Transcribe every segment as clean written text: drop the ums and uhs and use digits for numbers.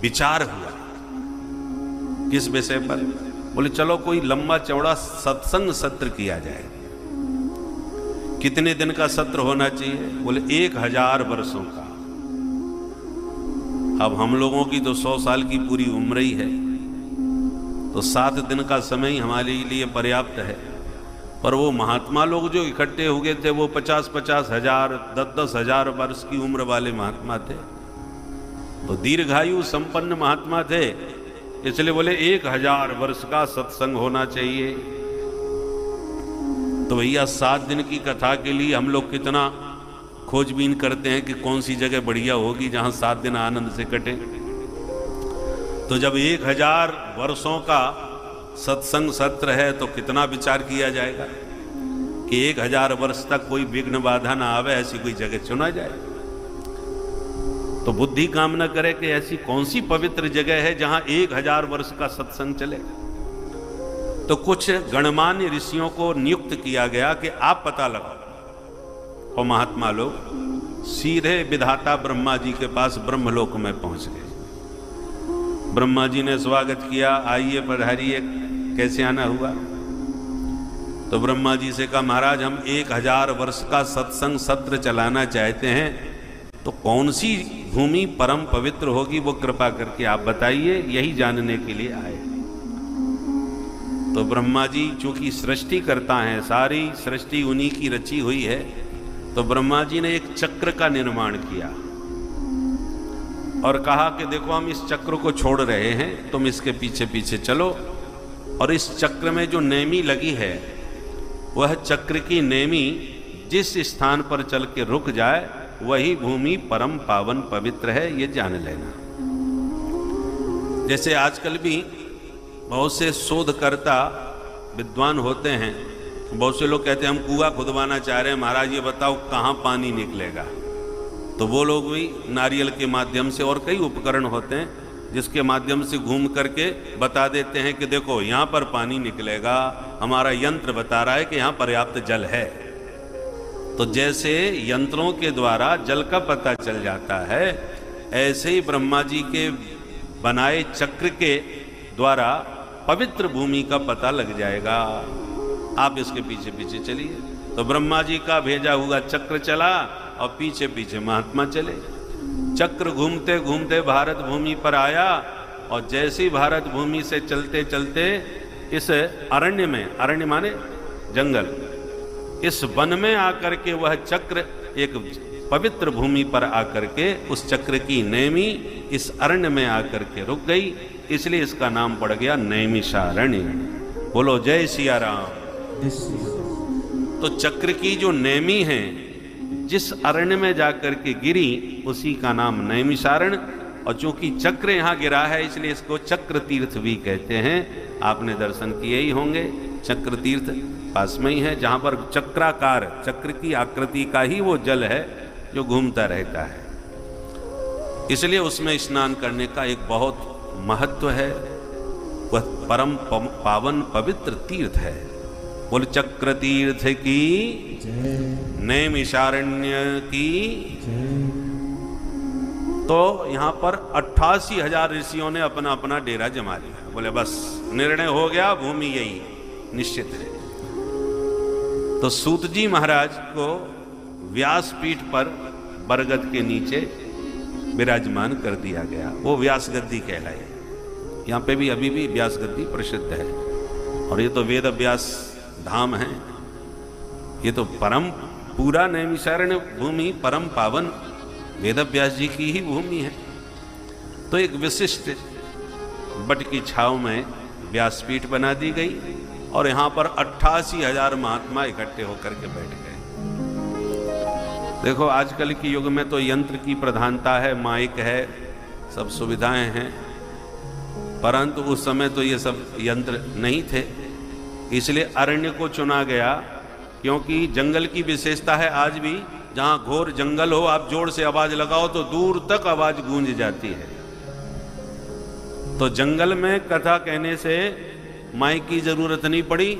विचार हुआ। किस विषय पर? बोले चलो कोई लंबा चौड़ा सत्संग सत्र किया जाए। कितने दिन का सत्र होना चाहिए? बोले 1000 वर्षों का। अब हम लोगों की तो 100 साल की पूरी उम्र ही है, तो 7 दिन का समय ही हमारे लिए पर्याप्त है। पर वो महात्मा लोग जो इकट्ठे हुए थे वो 50-50 हजार 10-10 हजार वर्ष की उम्र वाले महात्मा थे, तो दीर्घायु संपन्न महात्मा थे। इसलिए बोले 1000 वर्ष का सत्संग होना चाहिए। तो भैया 7 दिन की कथा के लिए हम लोग कितना खोजबीन करते हैं कि कौन सी जगह बढ़िया होगी जहां 7 दिन आनंद से कटे। तो जब 1000 वर्षों का सत्संग सत्र है तो कितना विचार किया जाएगा कि 1000 वर्ष तक कोई विघ्न बाधा ना आवे, ऐसी कोई जगह चुना जाए। तो बुद्धि काम न करे कि ऐसी कौन सी पवित्र जगह है जहां 1000 वर्ष का सत्संग चलेगा। तो कुछ गणमान्य ऋषियों को नियुक्त किया गया कि आप पता लगाओ। और महात्मा लोग सीधे विधाता ब्रह्मा जी के पास ब्रह्मलोक में पहुंच गए। ब्रह्मा जी ने स्वागत किया, आइए पधारिए, कैसे आना हुआ? तो ब्रह्मा जी से कहा महाराज हम 1000 वर्ष का सत्संग सत्र चलाना चाहते हैं, तो कौन सी भूमि परम पवित्र होगी वो कृपा करके आप बताइए, यही जानने के लिए आए। तो ब्रह्मा जी चूंकि सृष्टि करता है, सारी सृष्टि उन्हीं की रची हुई है, तो ब्रह्मा जी ने एक चक्र का निर्माण किया और कहा कि देखो हम इस चक्र को छोड़ रहे हैं, तुम इसके पीछे पीछे चलो, और इस चक्र में जो नेमी लगी है वह चक्र की नेमी जिस स्थान पर चल के रुक जाए वही भूमि परम पावन पवित्र है, ये जान लेना। जैसे आजकल भी बहुत से शोधकर्ता विद्वान होते हैं, बहुत से लोग कहते हैं हम कुआं खुदवाना चाह रहे हैं, महाराज ये बताओ कहाँ पानी निकलेगा। तो वो लोग भी नारियल के माध्यम से और कई उपकरण होते हैं जिसके माध्यम से घूम करके बता देते हैं कि देखो यहाँ पर पानी निकलेगा, हमारा यंत्र बता रहा है कि यहाँ पर्याप्त जल है। तो जैसे यंत्रों के द्वारा जल का पता चल जाता है, ऐसे ही ब्रह्मा जी के बनाए चक्र के द्वारा पवित्र भूमि का पता लग जाएगा। आप इसके पीछे पीछे चलिए। तो ब्रह्मा जी का भेजा हुआ चक्र चला और पीछे पीछे महात्मा चले। चक्र घूमते घूमते भारत भूमि पर आया, और जैसे ही भारत भूमि से चलते चलते इस अरण्य में, अरण्य माने जंगल, इस वन में आकर के वह चक्र एक पवित्र भूमि पर आकर के उस चक्र की नेमी इस अरण्य में आकर के रुक गई, इसलिए इसका नाम पड़ गया नैमिषारण्य। बोलो जय सिया राम। तो चक्र की जो नेमी है जिस अरण्य में जाकर के गिरी उसी का नाम नैमिषारण्य, और चूंकि चक्र यहाँ गिरा है इसलिए इसको चक्र तीर्थ भी कहते हैं। आपने दर्शन किए ही होंगे, चक्र तीर्थ पास में ही है, जहाँ पर चक्राकार चक्र की आकृति का ही वो जल है जो घूमता रहता है, इसलिए उसमें स्नान करने का एक बहुत महत्व है। वह परम पावन पवित्र तीर्थ है। बोल चक्र तीर्थ की, नैमिषारण्य की। तो यहाँ पर 88,000 ऋषियों ने अपना अपना डेरा जमा लिया। बोले बस निर्णय हो गया, भूमि यही निश्चित है। तो सूत जी महाराज को व्यासपीठ पर बरगद के नीचे विराजमान कर दिया गया, वो व्यास गद्दी कहलाए। यहाँ पे भी अभी भी व्यास गद्दी प्रसिद्ध है, और ये तो वेद व्यास धाम है। ये तो परम पूरा नैमिषारण्य भूमि परम पावन वेद व्यास जी की ही भूमि है। तो एक विशिष्ट बट की छाव में व्यासपीठ बना दी गई, और यहाँ पर 88,000 महात्मा इकट्ठे होकर के बैठ गए। देखो आजकल के युग में तो यंत्र की प्रधानता है, माइक है, सब सुविधाएं हैं, परंतु उस समय तो ये सब यंत्र नहीं थे, इसलिए अरण्य को चुना गया। क्योंकि जंगल की विशेषता है आज भी, जहां घोर जंगल हो आप जोर से आवाज लगाओ तो दूर तक आवाज गूंज जाती है। तो जंगल में कथा कहने से माइक की जरूरत नहीं पड़ी,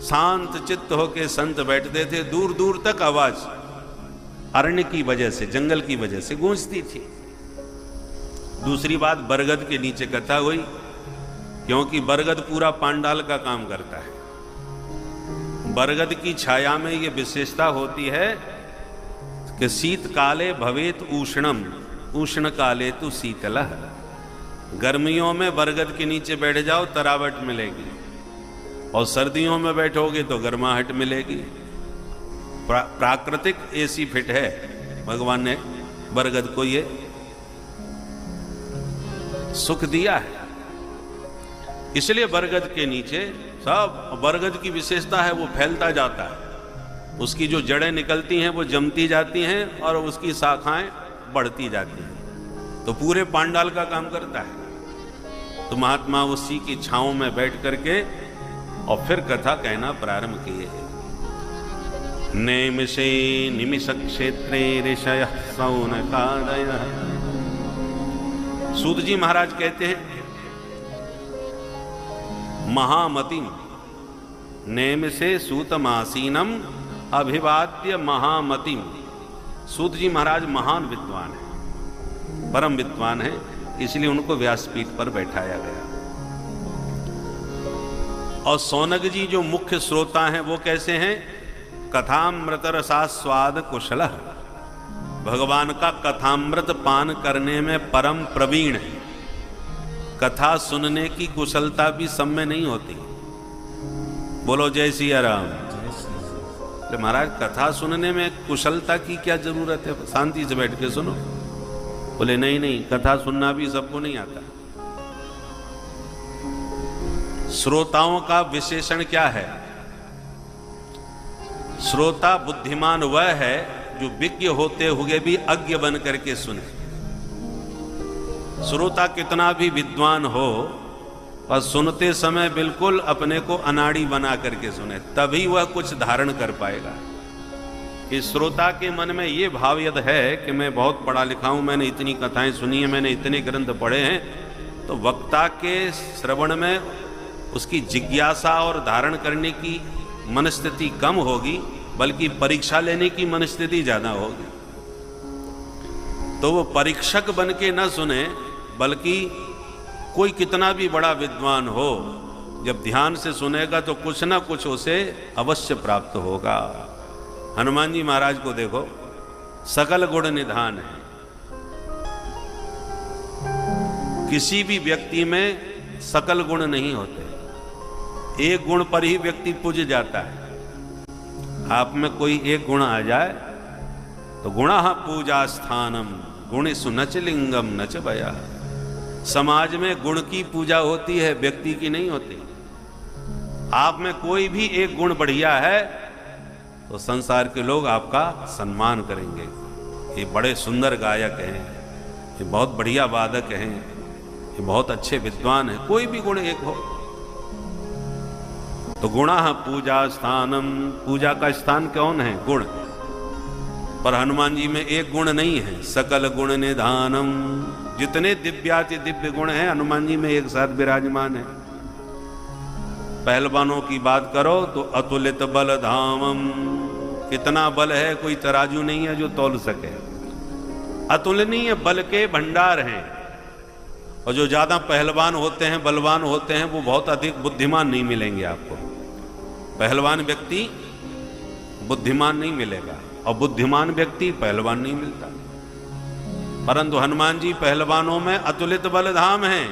शांत चित्त होके संत बैठते थे, दूर दूर तक आवाज अरण्य की वजह से, जंगल की वजह से गूंजती थी। दूसरी बात, बरगद के नीचे कथा हुई, क्योंकि बरगद पूरा पांडाल का काम करता है। बरगद की छाया में ये विशेषता होती है कि शीतकाले भवेत उष्णम, उष्ण काले तो शीतलः। गर्मियों में बरगद के नीचे बैठ जाओ तरावट मिलेगी, और सर्दियों में बैठोगे तो गर्माहट मिलेगी। प्राकृतिक एसी फिट है, भगवान ने बरगद को ये सुख दिया है। इसलिए बरगद के नीचे सब, बरगद की विशेषता है वो फैलता जाता है, उसकी जो जड़ें निकलती हैं वो जमती जाती हैं और उसकी शाखाएं बढ़ती जाती हैं, तो पूरे पांडाल का काम करता है। तो महात्मा उसी की छांव में बैठ करके और फिर कथा कहना प्रारंभ किए। नैमिषे निमिष क्षेत्रे ऋषयः शौनकादयः। सूत जी महाराज कहते हैं, महामतिम नैमिषे सूतमासीनम अभिवाद्य महामतिम। सूत जी महाराज महान विद्वान है, परम विद्वान है, इसलिए उनको व्यासपीठ पर बैठाया गया। और सौनक जी जो मुख्य श्रोता हैं वो कैसे हैं? कथामृत रसास्वाद कुशल, भगवान का कथामृत पान करने में परम प्रवीण है। कथा सुनने की कुशलता भी सब में नहीं होती। बोलो जय सिया राम। तो महाराज कथा सुनने में कुशलता की क्या जरूरत है, शांति से बैठ के सुनो। बोले नहीं नहीं, कथा सुनना भी सबको नहीं आता। श्रोताओं का विशेषण क्या है? श्रोता बुद्धिमान वह है जो विज्ञ होते हुए भी अज्ञ बन करके सुने। श्रोता कितना भी विद्वान हो और सुनते समय बिल्कुल अपने को अनाड़ी बना करके सुने, तभी वह कुछ धारण कर पाएगा। इस श्रोता के मन में ये भाव यदि है कि मैं बहुत पढ़ा लिखा हूं, मैंने इतनी कथाएं सुनी है, मैंने इतने ग्रंथ पढ़े हैं, तो वक्ता के श्रवण में उसकी जिज्ञासा और धारण करने की मनस्थिति कम होगी, बल्कि परीक्षा लेने की मनस्थिति ज्यादा होगी। तो वो परीक्षक बन के न सुने, बल्कि कोई कितना भी बड़ा विद्वान हो, जब ध्यान से सुनेगा तो कुछ ना कुछ उसे अवश्य प्राप्त होगा। हनुमान जी महाराज को देखो, सकल गुण निधान है। किसी भी व्यक्ति में सकल गुण नहीं होते, एक गुण पर ही व्यक्ति पूज जाता है। आप में कोई एक गुण आ जाए तो गुणः पूजा स्थानम गुणेषु नच लिंगम नच भया। समाज में गुण की पूजा होती है, व्यक्ति की नहीं होती। आप में कोई भी एक गुण बढ़िया है तो संसार के लोग आपका सम्मान करेंगे। ये बड़े सुंदर गायक हैं, ये बहुत बढ़िया वादक हैं, ये बहुत अच्छे विद्वान हैं। कोई भी गुण एक हो तो गुणः पूजा स्थानम, पूजा का स्थान कौन है? गुण। पर हनुमान जी में एक गुण नहीं है, सकल गुण निधानम। जितने दिव्याति दिव्य गुण हैं हनुमान जी में एक साथ विराजमान है। पहलवानों की बात करो तो अतुलित बल धामम, कितना बल है, कोई तराजू नहीं है जो तौल सके। अतुलनीय बल के भंडार हैं। और जो ज्यादा पहलवान होते हैं, बलवान होते हैं, वो बहुत अधिक बुद्धिमान नहीं मिलेंगे आपको। पहलवान व्यक्ति बुद्धिमान नहीं मिलेगा और बुद्धिमान व्यक्ति पहलवान नहीं मिलता। परंतु हनुमान जी पहलवानों में अतुलित बलधाम हैं,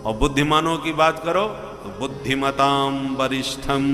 और बुद्धिमानों की बात करो तो बुद्धिमताम वरिष्ठम।